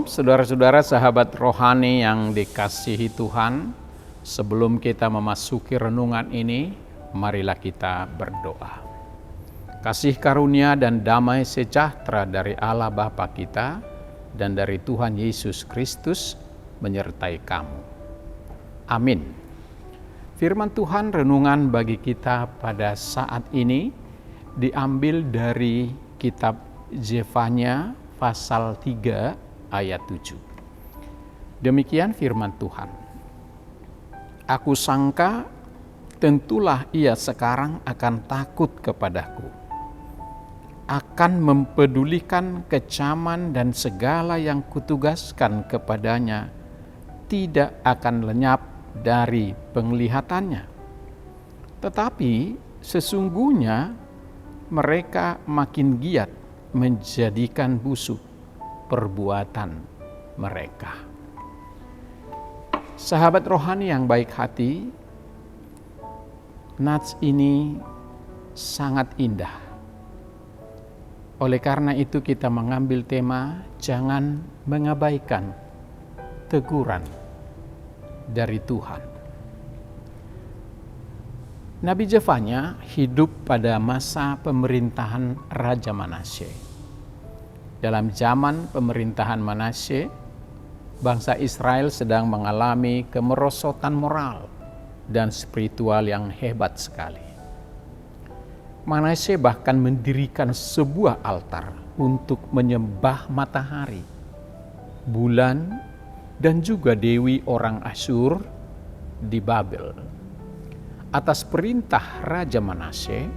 Saudara-saudara sahabat rohani yang dikasihi Tuhan, sebelum kita memasuki renungan ini, marilah kita berdoa. Kasih karunia dan damai sejahtera dari Allah Bapa kita dan dari Tuhan Yesus Kristus menyertai kamu. Amin. Firman Tuhan renungan bagi kita pada saat ini diambil dari kitab Zefanya pasal 3 ayat 7. Demikian firman Tuhan. Aku sangka tentulah ia sekarang akan takut kepadaku, akan mempedulikan kecaman dan segala yang kutugaskan kepadanya tidak akan lenyap dari penglihatannya. Tetapi sesungguhnya mereka makin giat menjadikan busuk perbuatan mereka. Sahabat rohani yang baik hati, nats ini sangat indah. Oleh karena itu kita mengambil tema jangan mengabaikan teguran dari Tuhan. Nabi Zefanya hidup pada masa pemerintahan Raja Manasye. Dalam zaman pemerintahan Manasye, bangsa Israel sedang mengalami kemerosotan moral dan spiritual yang hebat sekali. Manasye bahkan mendirikan sebuah altar untuk menyembah matahari, bulan, dan juga dewi orang Asyur di Babel. Atas perintah Raja Manasye,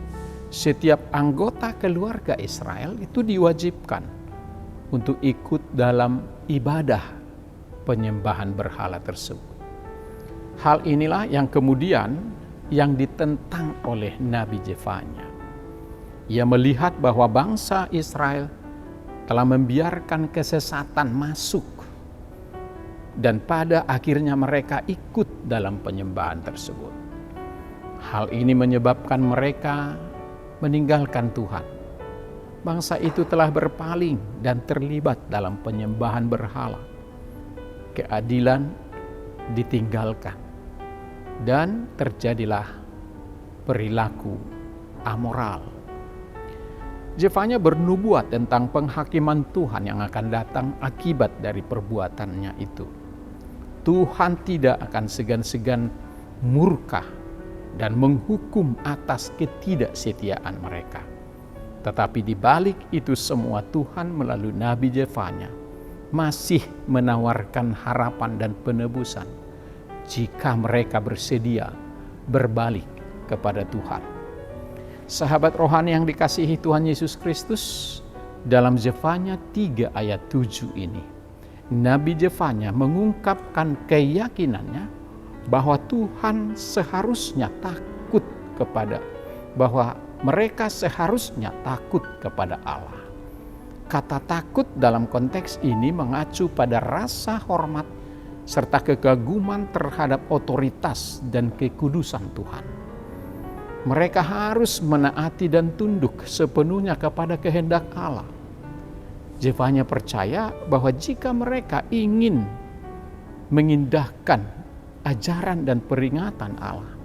setiap anggota keluarga Israel itu diwajibkan untuk ikut dalam ibadah penyembahan berhala tersebut. Hal inilah yang kemudian yang ditentang oleh Nabi Zefanya. Ia melihat bahwa bangsa Israel telah membiarkan kesesatan masuk dan pada akhirnya mereka ikut dalam penyembahan tersebut. Hal ini menyebabkan mereka meninggalkan Tuhan. Bangsa itu telah berpaling dan terlibat dalam penyembahan berhala. Keadilan ditinggalkan dan terjadilah perilaku amoral. Zefanya bernubuat tentang penghakiman Tuhan yang akan datang akibat dari perbuatannya itu. Tuhan tidak akan segan-segan murka dan menghukum atas ketidaksetiaan mereka. Tetapi di balik itu semua Tuhan melalui Nabi Zefanya masih menawarkan harapan dan penebusan jika mereka bersedia berbalik kepada Tuhan. Sahabat rohani yang dikasihi Tuhan Yesus Kristus, dalam Zefanya 3 ayat 7 ini, Nabi Zefanya mengungkapkan keyakinannya bahwa Tuhan seharusnya takut kepada bahwa mereka seharusnya takut kepada Allah. Kata takut dalam konteks ini mengacu pada rasa hormat serta kekaguman terhadap otoritas dan kekudusan Tuhan. Mereka harus menaati dan tunduk sepenuhnya kepada kehendak Allah. Zefanya percaya bahwa jika mereka ingin mengindahkan ajaran dan peringatan Allah,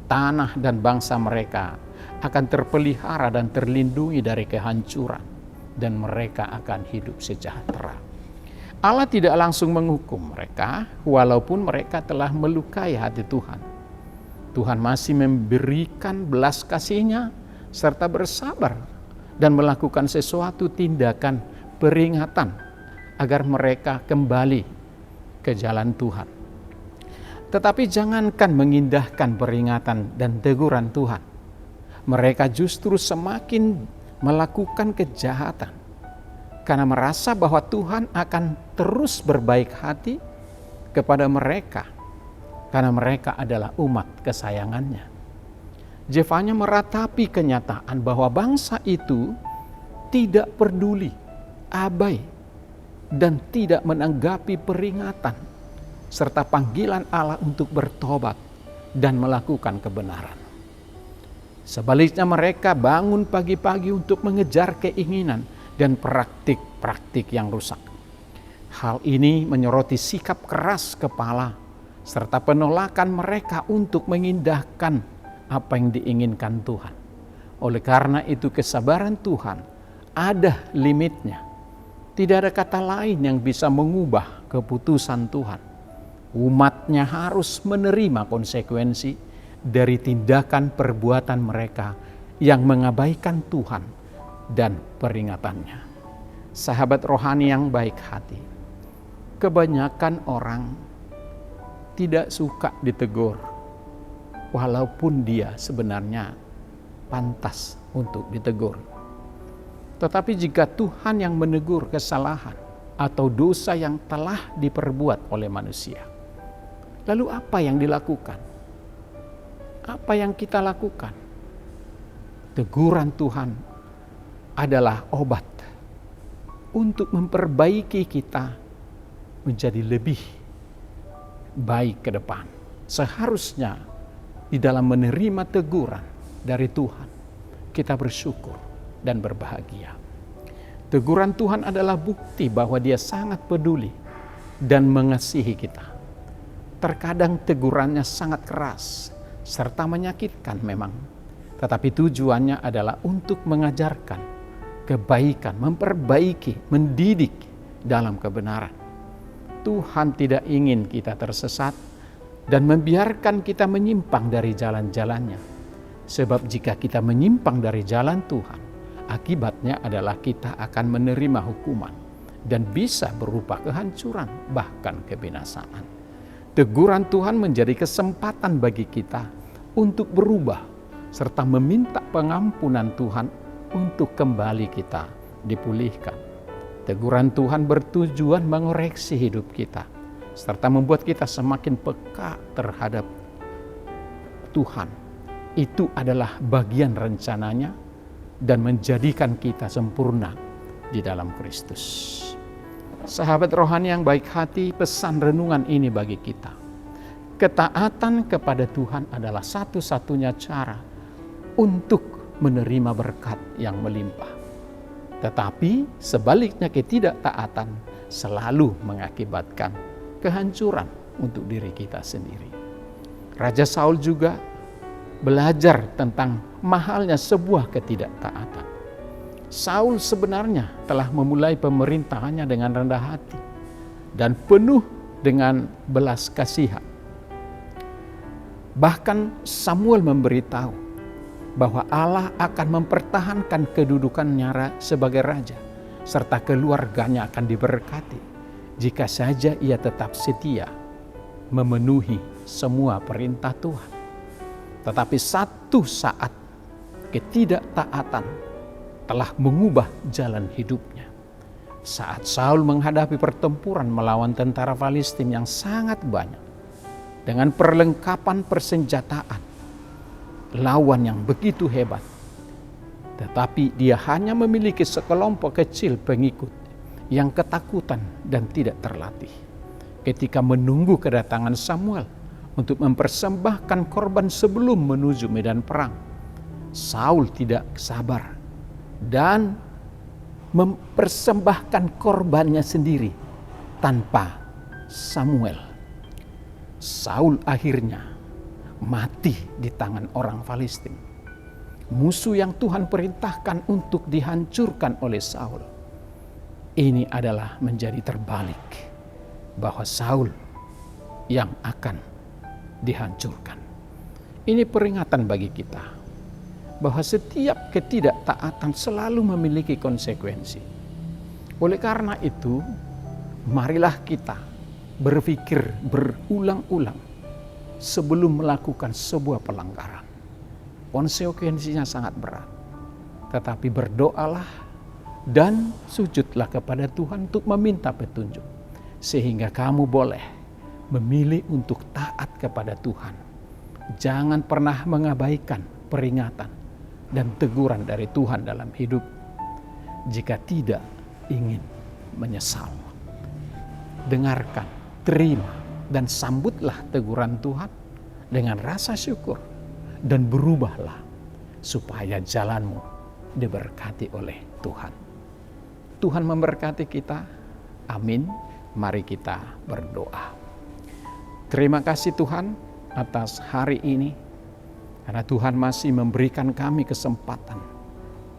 tanah dan bangsa mereka akan terpelihara dan terlindungi dari kehancuran dan mereka akan hidup sejahtera. Allah tidak langsung menghukum mereka walaupun mereka telah melukai hati Tuhan. Tuhan masih memberikan belas kasih-Nya serta bersabar dan melakukan sesuatu tindakan peringatan agar mereka kembali ke jalan Tuhan. Tetapi jangankan mengindahkan peringatan dan teguran Tuhan. Mereka justru semakin melakukan kejahatan karena merasa bahwa Tuhan akan terus berbaik hati kepada mereka karena mereka adalah umat kesayangannya. Zefanya meratapi kenyataan bahwa bangsa itu tidak peduli, abai, dan tidak menanggapi peringatan serta panggilan Allah untuk bertobat dan melakukan kebenaran. Sebaliknya mereka bangun pagi-pagi untuk mengejar keinginan dan praktik-praktik yang rusak. Hal ini menyoroti sikap keras kepala serta penolakan mereka untuk mengindahkan apa yang diinginkan Tuhan. Oleh karena itu kesabaran Tuhan ada limitnya. Tidak ada kata lain yang bisa mengubah keputusan Tuhan. Umatnya harus menerima konsekuensi dari tindakan perbuatan mereka yang mengabaikan Tuhan dan peringatannya. Sahabat rohani yang baik hati, kebanyakan orang tidak suka ditegur, walaupun dia sebenarnya pantas untuk ditegur. Tetapi jika Tuhan yang menegur kesalahan atau dosa yang telah diperbuat oleh manusia, lalu apa yang dilakukan? Apa yang kita lakukan? Teguran Tuhan adalah obat untuk memperbaiki kita menjadi lebih baik ke depan. Seharusnya di dalam menerima teguran dari Tuhan, kita bersyukur dan berbahagia. Teguran Tuhan adalah bukti bahwa Dia sangat peduli dan mengasihi kita. Terkadang tegurannya sangat keras serta menyakitkan memang, tetapi tujuannya adalah untuk mengajarkan kebaikan, memperbaiki, mendidik dalam kebenaran. Tuhan tidak ingin kita tersesat dan membiarkan kita menyimpang dari jalan-jalannya. Sebab jika kita menyimpang dari jalan Tuhan, akibatnya adalah kita akan menerima hukuman dan bisa berupa kehancuran, bahkan kebinasaan. Teguran Tuhan menjadi kesempatan bagi kita untuk berubah serta meminta pengampunan Tuhan untuk kembali kita dipulihkan. Teguran Tuhan bertujuan mengoreksi hidup kita serta membuat kita semakin peka terhadap Tuhan. Itu adalah bagian rencananya dan menjadikan kita sempurna di dalam Kristus. Sahabat rohani yang baik hati, pesan renungan ini bagi kita. Ketaatan kepada Tuhan adalah satu-satunya cara untuk menerima berkat yang melimpah. Tetapi sebaliknya ketidaktaatan selalu mengakibatkan kehancuran untuk diri kita sendiri. Raja Saul juga belajar tentang mahalnya sebuah ketidaktaatan. Saul sebenarnya telah memulai pemerintahannya dengan rendah hati dan penuh dengan belas kasihan. Bahkan Samuel memberitahu bahwa Allah akan mempertahankan kedudukannya sebagai raja serta keluarganya akan diberkati jika saja ia tetap setia memenuhi semua perintah Tuhan. Tetapi satu saat ketidaktaatan telah mengubah jalan hidupnya. Saat Saul menghadapi pertempuran melawan tentara Filistin yang sangat banyak dengan perlengkapan persenjataan, lawan yang begitu hebat, tetapi dia hanya memiliki sekelompok kecil pengikut yang ketakutan dan tidak terlatih. Ketika menunggu kedatangan Samuel untuk mempersembahkan korban sebelum menuju medan perang, Saul tidak sabar dan mempersembahkan korbannya sendiri tanpa Samuel. Saul akhirnya mati di tangan orang Filistin, musuh yang Tuhan perintahkan untuk dihancurkan oleh Saul. Ini adalah menjadi terbalik, bahwa Saul yang akan dihancurkan. Ini peringatan bagi kita bahwa setiap ketidaktaatan selalu memiliki konsekuensi. Oleh karena itu, marilah kita berpikir berulang-ulang sebelum melakukan sebuah pelanggaran. Konsekuensinya sangat berat. Tetapi berdoalah dan sujudlah kepada Tuhan untuk meminta petunjuk, sehingga kamu boleh memilih untuk taat kepada Tuhan. Jangan pernah mengabaikan peringatan dan teguran dari Tuhan dalam hidup jika tidak ingin menyesal. Dengarkan, terima, dan sambutlah teguran Tuhan dengan rasa syukur dan berubahlah supaya jalanmu diberkati oleh Tuhan. Tuhan memberkati kita. Amin. Mari kita berdoa. Terima kasih Tuhan atas hari ini, karena Tuhan masih memberikan kami kesempatan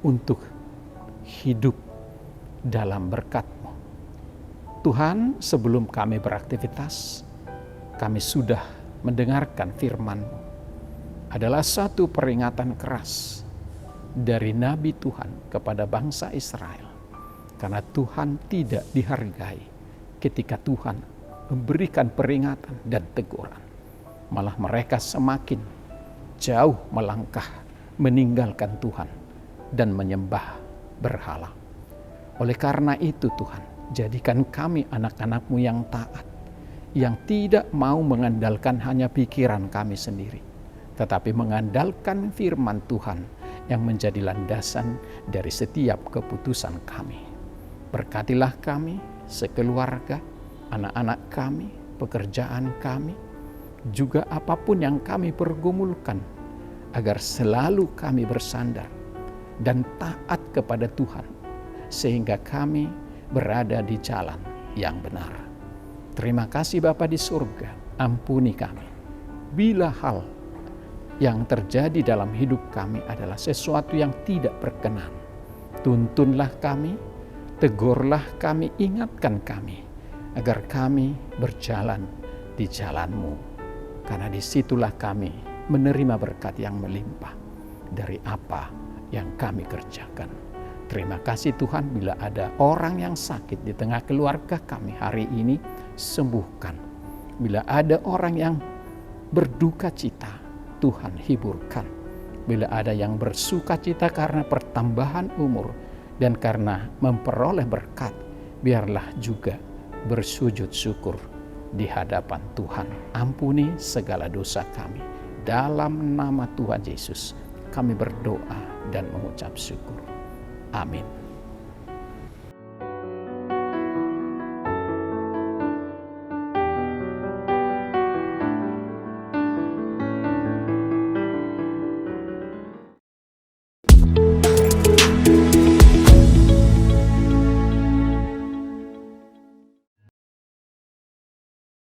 untuk hidup dalam berkat-Mu. Tuhan, sebelum kami beraktivitas, kami sudah mendengarkan firman-Mu. Adalah satu peringatan keras dari Nabi Tuhan kepada bangsa Israel. Karena Tuhan tidak dihargai ketika Tuhan memberikan peringatan dan teguran. Malah mereka semakin jauh melangkah meninggalkan Tuhan dan menyembah berhala. Oleh karena itu Tuhan, jadikan kami anak-anak-Mu yang taat, yang tidak mau mengandalkan hanya pikiran kami sendiri, tetapi mengandalkan firman Tuhan yang menjadi landasan dari setiap keputusan kami. Berkatilah kami, sekeluarga, anak-anak kami, pekerjaan kami, juga apapun yang kami pergumulkan, agar selalu kami bersandar dan taat kepada Tuhan, sehingga kami berada di jalan yang benar. Terima kasih Bapa di surga, ampuni kami bila hal yang terjadi dalam hidup kami adalah sesuatu yang tidak berkenan. Tuntunlah kami, tegurlah kami, ingatkan kami, agar kami berjalan di jalan-Mu. Karena disitulah kami menerima berkat yang melimpah dari apa yang kami kerjakan. Terima kasih Tuhan, bila ada orang yang sakit di tengah keluarga kami hari ini, sembuhkan. Bila ada orang yang berduka cita, Tuhan hiburkan. Bila ada yang bersuka cita karena pertambahan umur dan karena memperoleh berkat, biarlah juga bersujud syukur di hadapan Tuhan. Ampuni segala dosa kami. Dalam nama Tuhan Yesus kami berdoa dan mengucap syukur. Amin.